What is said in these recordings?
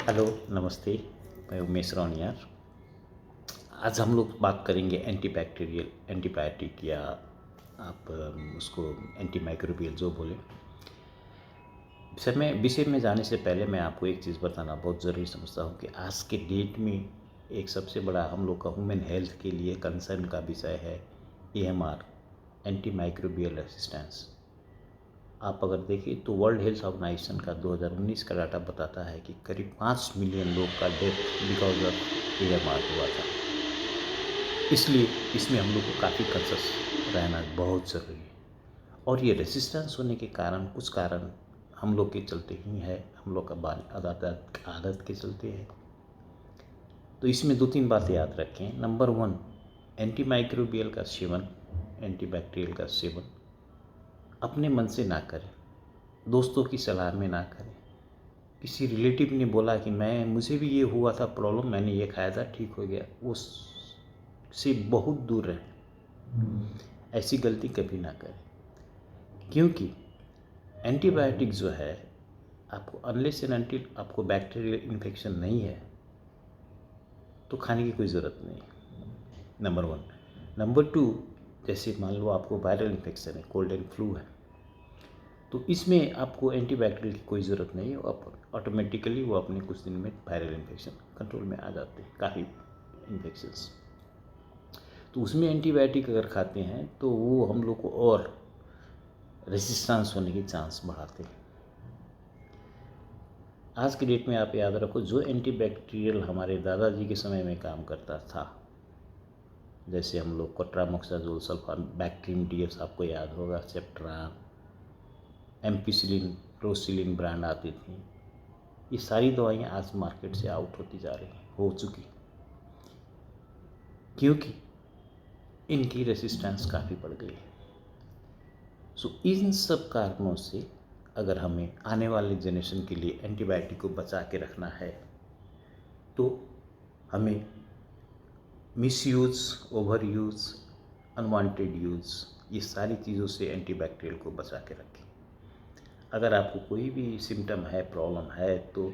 Hello, नमस्ते। मैं उमेश रानियार। आज हम लोग बात करेंगे एंटीबैक्टीरियल एंटीबायोटिक या आप उसको एंटी माइक्रोबियल जो बोले। विषय में जाने से पहले मैं आपको एक चीज़ बताना बहुत ज़रूरी समझता हूँ कि आज के डेट में एक सबसे बड़ा हम लोग का ह्यूमन हेल्थ के लिए कंसर्न का विषय है AMR, एंटी माइक्रोबियल रेसिस्टेंस। आप अगर देखें तो वर्ल्ड हेल्थ ऑर्गेनाइजेशन का 2019 का डाटा बताता है कि करीब 5 मिलियन लोग का डेथ बिकॉज ऑफ AMR हुआ था। इसलिए इसमें हम लोग को काफ़ी कंसस रहना बहुत ज़रूरी है। और ये रेसिस्टेंस होने के कारण कुछ कारण हम लोग के चलते ही है, हम लोग का आदत के चलते है। तो इसमें 2-3 बातें याद रखें। नंबर 1, एंटी माइक्रोबियल का सेवन, एंटीबैक्टीरियल का सेवन अपने मन से ना करें, दोस्तों की सलाह में ना करें। किसी रिलेटिव ने बोला कि मुझे भी ये हुआ था प्रॉब्लम, मैंने ये खाया था ठीक हो गया, उससे बहुत दूर रहें। ऐसी गलती कभी ना करें, क्योंकि एंटीबायोटिक जो है आपको अनलेस एंड अनटिल आपको बैक्टीरियल इन्फेक्शन नहीं है तो खाने की कोई ज़रूरत नहीं है। नंबर 1। नंबर 2, जैसे मान लो आपको वायरल इन्फेक्शन है, कोल्ड एंड फ्लू है, तो इसमें आपको एंटीबैक्टीरियल की कोई ज़रूरत नहीं है। ऑटोमेटिकली वो अपने कुछ दिन में वायरल इन्फेक्शन कंट्रोल में आ जाते हैं, काफ़ी इन्फेक्शंस। तो उसमें एंटीबायोटिक अगर खाते हैं तो वो हम लोग को और रेजिस्टेंस होने की चांस बढ़ाते हैं। आज के डेट में आप याद रखो, जो एंटीबैक्टीरियल हमारे दादाजी के समय में काम करता था, जैसे हम लोग कोट्रामोक्साजोल, सल्फान, बैक्टीरियम डीएस आपको याद होगा, सेप्ट्रान, एम्पिसिलिन, प्रोसिलिन ब्रांड आती थी, ये सारी दवाइयाँ आज मार्केट से आउट होती जा रही हैं, हो चुकी, क्योंकि इनकी रेसिस्टेंस काफ़ी बढ़ गई है। सो इन सब कारणों से अगर हमें आने वाले जनरेशन के लिए एंटीबायोटिक को बचा के रखना है तो हमें misuse, over use, unwanted use, ये सारी चीज़ों से एंटीबैक्टीरियल को बचा के रखें। अगर आपको कोई भी सिम्टम है, प्रॉब्लम है, तो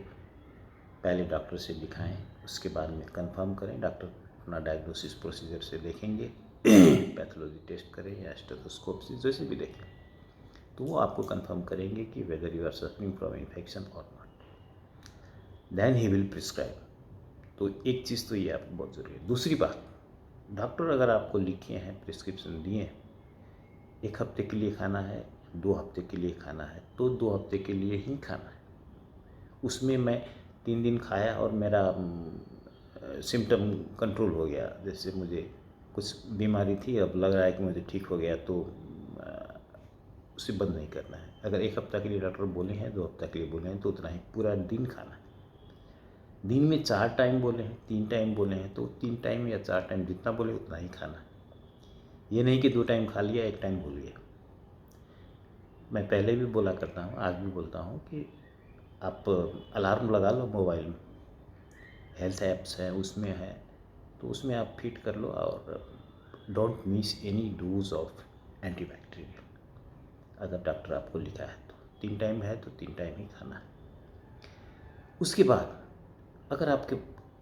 पहले डॉक्टर से दिखाएं, उसके बाद में कंफर्म करें। डॉक्टर अपना डायग्नोसिस प्रोसीजर से देखेंगे, पैथोलॉजी टेस्ट करें या स्टेथोस्कोप से, जैसे भी देखें, तो वो आपको कंफर्म करेंगे कि whether you are suffering from infection और not, then he will prescribe. तो एक चीज़ तो ये आपको बहुत ज़रूरी है। दूसरी बात, डॉक्टर अगर आपको लिखे हैं, प्रिस्क्रिप्शन दिए हैं, 1 हफ्ते के लिए खाना है, 2 हफ्ते के लिए खाना है, तो 2 हफ्ते के लिए ही खाना है। उसमें मैं 3 दिन खाया और मेरा सिम्टम कंट्रोल हो गया, जैसे मुझे कुछ बीमारी थी, अब लग रहा है कि मुझे ठीक हो गया, तो उसे बंद नहीं करना है। अगर 1 हफ्ता के लिए डॉक्टर बोले हैं, 2 हफ्ता के लिए बोले हैं, तो उतना ही पूरा दिन खाना है। दिन में 4 टाइम बोले हैं, 3 टाइम बोले हैं, तो 3 टाइम या 4 टाइम जितना बोले उतना ही खाना है। ये नहीं कि 2 टाइम खा लिया, 1 टाइम भूल गया। मैं पहले भी बोला करता हूँ, आज भी बोलता हूँ कि आप अलार्म लगा लो मोबाइल में, हेल्थ ऐप्स हैं उसमें है, तो उसमें आप फिट कर लो और don't miss any dose of antibacterial. अगर डॉक्टर आपको लिखा है तो 3 टाइम है तो 3 टाइम ही खाना है। उसके बाद अगर आपके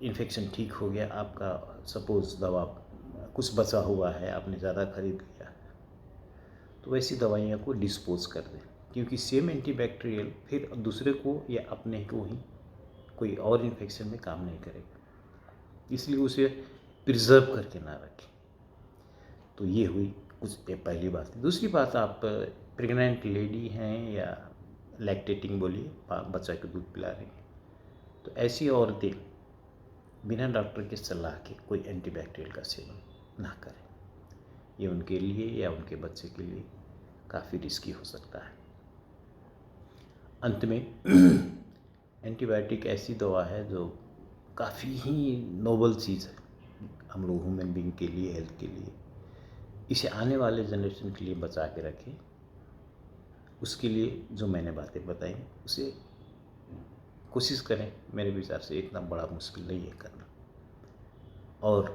इन्फेक्शन ठीक हो गया, आपका सपोज़ दवा कुछ बचा हुआ है, आपने ज़्यादा खरीद लिया, तो वैसी दवाइयों को डिस्पोज कर दें, क्योंकि सेम एंटीबैक्टीरियल फिर दूसरे को या अपने को ही कोई और इन्फेक्शन में काम नहीं करेगा, इसलिए उसे प्रिजर्व करके ना रखें। तो ये हुई कुछ पहली बात। दूसरी बात, आप प्रेग्नेंट लेडी हैं या लैक्टेटिंग बोलिए, बच्चा को दूध पिला रही हैं, तो ऐसी औरतें बिना डॉक्टर की सलाह के कोई एंटीबैक्टीरियल का सेवन ना करें। ये उनके लिए या उनके बच्चे के लिए काफ़ी रिस्की हो सकता है। अंत में एंटीबायोटिक ऐसी दवा है जो काफ़ी ही नोबल चीज़ है हम लोग ह्यूमन बीइंग के लिए, हेल्थ के लिए। इसे आने वाले जनरेशन के लिए बचा के रखें। उसके लिए जो मैंने बातें बताई उसे कोशिश करें। मेरे विचार से इतना बड़ा मुश्किल नहीं है करना। और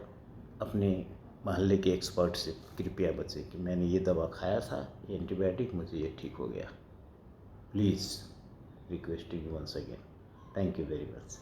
अपने मोहल्ले के एक्सपर्ट से कृपया बचे कि मैंने ये दवा खाया था, ये एंटीबायोटिक, मुझे ये ठीक हो गया। Please requesting once again. Thank you very much.